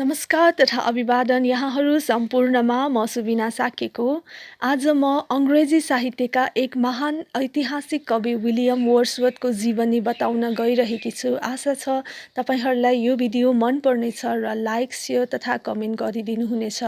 नमस्कार तथा अभिवादन यहाँहरू सम्पूर्णमा म सुबिना साकेको। आज म अङ्ग्रेजी साहित्यका एक महान ऐतिहासिक कवि विलियम वर्ड्सवर्थको जीवनी बताउन गइरहेकी छु। आशा छ तपाईँहरूलाई यो भिडियो मन पर्नेछ र लाइक, सेयर तथा कमेन्ट गरिदिनुहुनेछ।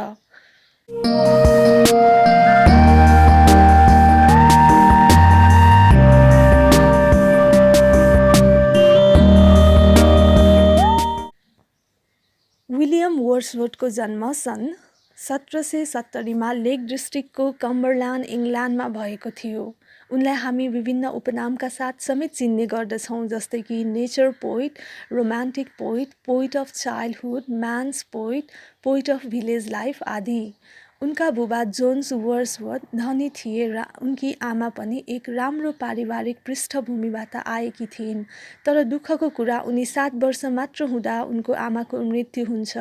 विलियम वर्ड्सवर्थको जन्म सन् 1770मा लेक डिस्ट्रिक्टको कम्बरल्यान्ड, इङ्ल्यान्डमा भएको थियो। उनलाई हामी विभिन्न उपनामका साथ समेत चिन्ने गर्दछौँ, जस्तै कि nature poet, romantic poet, poet of childhood, man's poet, poet of village life आदि। उनका बुबा जोन्स वर्ड्सवर्थ धनी थिए र उनकी आमा पनि एक राम्रो पारिवारिक पृष्ठभूमिबाट आएकी थिइन्। तर दुःखको कुरा, उनी 7 वर्ष मात्र हुँदा उनको आमाको मृत्यु हुन्छ।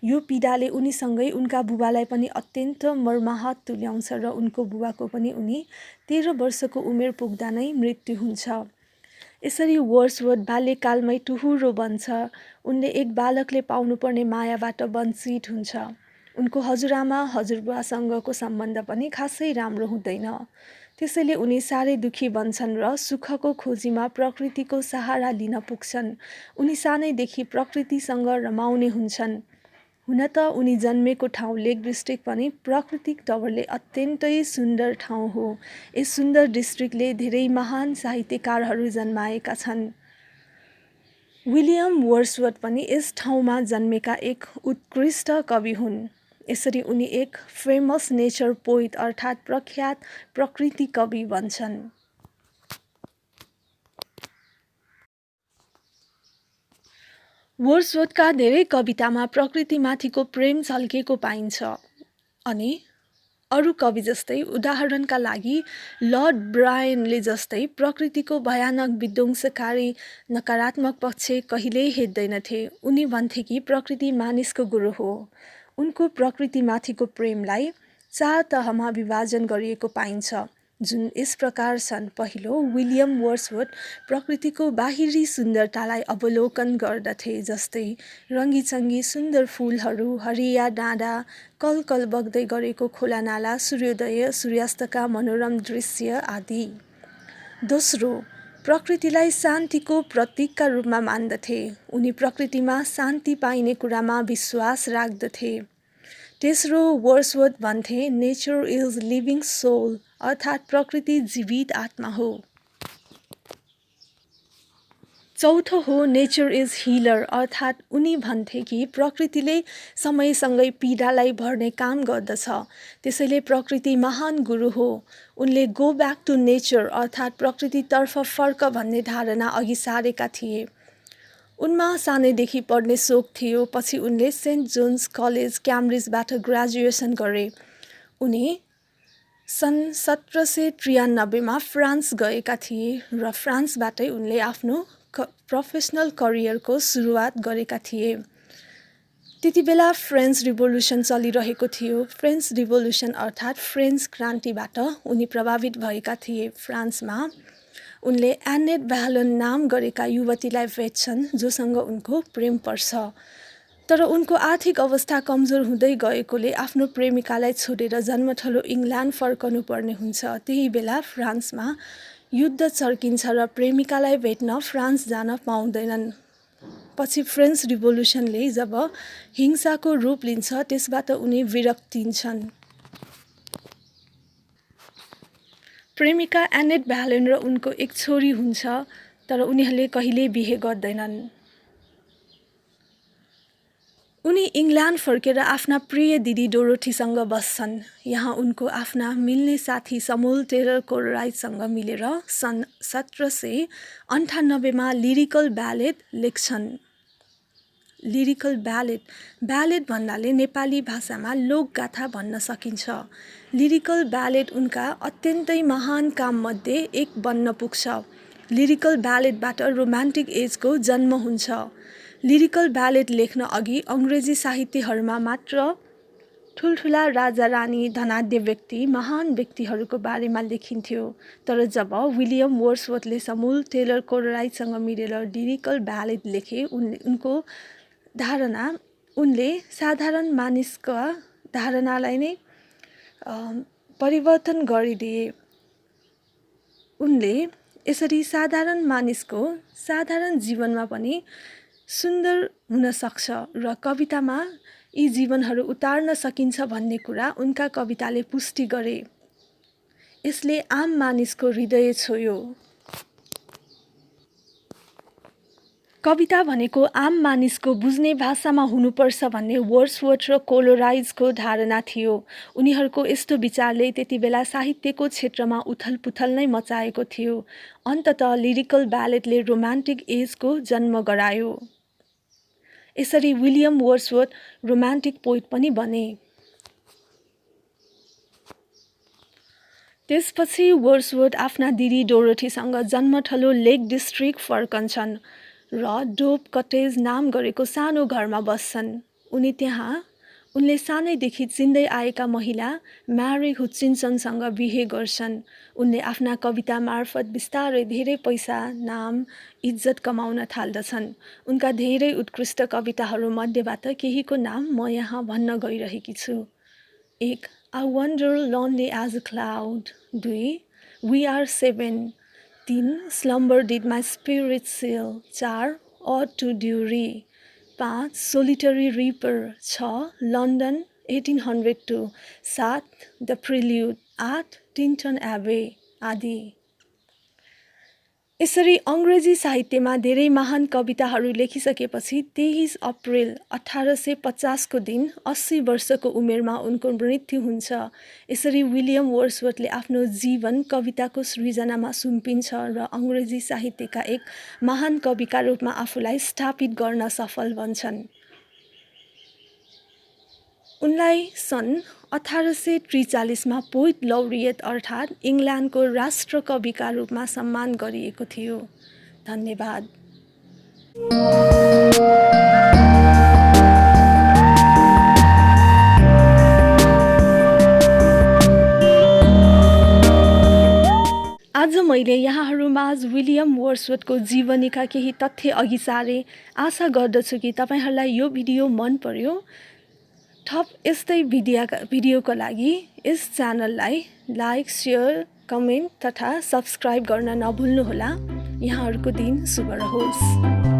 यो पीडाले उनीसँगै उनका बुबालाई पनि अत्यन्त मर्माहत तुल्याउँछ र उनको बुबाको पनि उनी 13 वर्षको उमेर पुग्दा नै मृत्यु हुन्छ। यसरी वर्ड्सवर्थ बाल्यकालमै टुहुरो बन्छ। उनले एक बालकले पाउनुपर्ने मायाबाट वञ्चित हुन्छ। उनको हजुरआमा हजुरबुवासँगको सम्बन्ध पनि खासै राम्रो हुँदैन। त्यसैले उनी साह्रै दुखी बन्छन् र सुखको खोजीमा प्रकृतिको सहारा लिन पुग्छन्। उनी सानैदेखि प्रकृतिसँग रमाउने हुन्छन्। हुन त उनी जन्मेको ठाउँ लेक डिस्ट्रिक्ट पनि प्राकृतिक तवरले अत्यन्तै सुन्दर ठाउँ हो। यस सुन्दर डिस्ट्रिक्टले धेरै महान साहित्यकारहरू जन्माएका छन्। विलियम वर्ड्सवर्थ पनि यस ठाउँमा जन्मेका एक उत्कृष्ट कवि हुन्। यसरी उनी एक फेमस नेचर पोइट अर्थात् प्रख्यात प्रकृति कवि बन्छन्। वर्ड्सवर्थका धेरै कवितामा प्रकृतिमाथिको प्रेम झल्केको पाइन्छ। अनि अरू कवि जस्तै, उदाहरणका लागि लर्ड ब्रायनले जस्तै प्रकृतिको भयानक विध्वंसकारी नकारात्मक पक्ष कहिल्यै हेर्दैनथे। उनी भन्थे कि प्रकृति मानिसको गुरु हो। उनको प्रकृतिमाथिको प्रेमलाई 4 तहमा विभाजन गरिएको पाइन्छ, जुन यस प्रकार छन्। पहिलो, विलियम वर्ड्सवर्थ प्रकृतिको बाहिरी सुन्दरतालाई अवलोकन गर्दथे, जस्तै रङ्गीचङ्गी सुन्दर फुलहरू, हरिया डाँडा, कलकल बग्दै गरेको खोलानाला, सूर्योदय सूर्यास्तका मनोरम दृश्य आदि। दोस्रो, प्रकृतिलाई शान्तिको प्रतीकका रूपमा मान्दथे। उनी प्रकृतिमा शान्ति पाइने कुरामा विश्वास राख्दथे। तेस्रो, वर्ड्सवर्थ भन्थे नेचर इज लिभिङ सोल, अर्थात् प्रकृति जीवित आत्मा हो। चौथो हो नेचर इज हिलर, अर्थात् उनी भन्थे कि प्रकृतिले समयसँगै पीडालाई भर्ने काम गर्दछ। त्यसैले प्रकृति महान गुरु हो। उनले गो ब्याक टु नेचर, अर्थात् प्रकृतितर्फ फर्क भन्ने धारणा अघि सारेका थिए। उनमा सानैदेखि पढ्ने सोख थियो। पछि उनले सेन्ट जोन्स कलेज, क्याम्ब्रिजबाट ग्रेजुएसन गरे। उनी सन् 1793मा फ्रान्स गएका थिए र फ्रान्सबाटै उनले आफ्नो प्रोफेसनल करियरको सुरुवात गरेका थिए। त्यति बेला फ्रेन्च रिभोल्युसन चलिरहेको थियो। फ्रेन्च रिभोल्युसन अर्थात् फ्रेन्च क्रान्तिबाट उनी प्रभावित भएका थिए। फ्रान्समा उनले एनेट भ्यालन नाम गरेका युवतीलाई भेट्छन्, जोसँग उनको प्रेम पर्छ। तर उनको आर्थिक अवस्था कमजोर हुँदै गएकोले आफ्नो प्रेमिकालाई छोडेर जन्मथलो इङ्ल्यान्ड फर्कनु पर्ने हुन्छ। त्यही बेला फ्रान्समा युद्ध चर्किन्छ र प्रेमिकालाई भेट्न फ्रान्स जान पाउँदैनन्। पछि फ्रेन्च रिभोल्युसनले जब हिंसाको रूप लिन्छ, त्यसबाट उनी विरक्तिन्छन्। प्रेमिका एनेट भ्यालेन र उनको एक छोरी हुन्छ, तर उनीहरूले कहिल्यै बिहे गर्दैनन्। उनी इङ्ल्यान्ड फर्केर आफ्ना प्रिय दिदी डोरोथीसँग बस्छन्। यहाँ उनको आफ्ना मिल्ने साथी समुएल टेलर कोलराइटसँग मिलेर सन् 1798मा लिरिकल ब्यालेड लेख्छन्। लिरिकल ब्यालेड भन्नाले नेपाली भाषामा लोकगाथा भन्न सकिन्छ। लिरिकल ब्यालेड उनका अत्यन्तै महान काममध्ये एक बन्न पुग्छ। लिरिकल ब्यालेडबाट रोमान्टिक एजको जन्म हुन्छ। लिरिकल ब्यालेड लेख्न अघि अङ्ग्रेजी साहित्यहरूमा मात्र ठुल्ठुला राजा रानी, धनाढ्य व्यक्ति, महान व्यक्तिहरूको बारेमा लेखिन्थ्यो। तर जब विलियम वर्ड्सवर्थले समुएल टेलर कोलराइटसँग मिलेर लिरिकल ब्यालेड लेखे, उनको धारणा उनले साधारण मानिसका धारणालाई नै परिवर्तन गरिदिए। उनले यसरी साधारण मानिसको साधारण जीवनमा पनि सुन्दर हुन सक्छ र कवितामा यी जीवनहरू उतार्न सकिन्छ भन्ने कुरा उनका कविताले पुष्टि गरे। यसले आम मानिसको हृदय छोयो। कविता भनेको आम मानिसको बुझ्ने भाषामा हुनुपर्छ भन्ने वर्ड्सवर्थ र कोलोराइजको धारणा थियो। उनीहरूको यस्तो विचारले त्यति बेला साहित्यको क्षेत्रमा उथलपुथल नै मचाएको थियो। अन्ततः लिरिकल ब्यालेटले रोमान्टिक एजको जन्म गरायो। यसरी विलियम वर्ड्सवर्थ रोमान्टिक पोइट पनि बने। त्यसपछि वर्ड्सवर्थ आफ्ना दिदी डोरोथीसँग जन्मथलो लेक डिस्ट्रिक्ट फर्कन्छन् र डोभ कटेज नाम गरेको सानो घरमा बस्छन्। उनले सानैदेखि चिन्दै आएका महिला म्यारी हुचिन्सनसँग बिहे गर्छन्। उनले आफ्ना कविता मार्फत बिस्तारै धेरै पैसा, नाम, इज्जत कमाउन थाल्दछन्। उनका धेरै उत्कृष्ट कविताहरू मध्येबाट केहीको नाम म यहाँ भन्न गइरहेकी छु। 1. I wander lonely as a cloud. 2. We are 7. 3. Slumber did my spirit seal. 4. Ode to Dury. 5. Solitary Reaper. 6. London 1802. 7. The Prelude. 8. Tinton Abbey आदि। यसरी अङ्ग्रेजी साहित्यमा धेरै महान कविताहरू लेखिसकेपछि 23 अप्रिल 1850 को दिन 80 वर्षको उमेरमा उनको मृत्यु हुन्छ। यसरी विलियम वर्ड्सवर्थले आफ्नो जीवन कविताको सृजनामा सुम्पिन्छ र अङ्ग्रेजी साहित्यका एक महान कविका रूपमा आफूलाई स्थापित गर्न सफल बन्छन्। उनलाई सन् 1843 मा पोइट लौरियट अर्थात् इङ्ल्यान्डको राष्ट्रकविका रूपमा सम्मान गरिएको थियो। धन्यवाद। आज मैले यहाँहरूमाझ विलियम वर्ड्सवर्थको जीवनीका केही तथ्य अघि सारे। आशा गर्दछु कि तपाईहरूलाई यो भिडियो मन पर्यो। थप यस्तै भिडियोको लागि यस च्यानललाई लाइक, सेयर, कमेन्ट तथा सब्स्क्राइब गर्न नभुल्नुहोला। यहाँहरूको दिन शुभ रहोस्।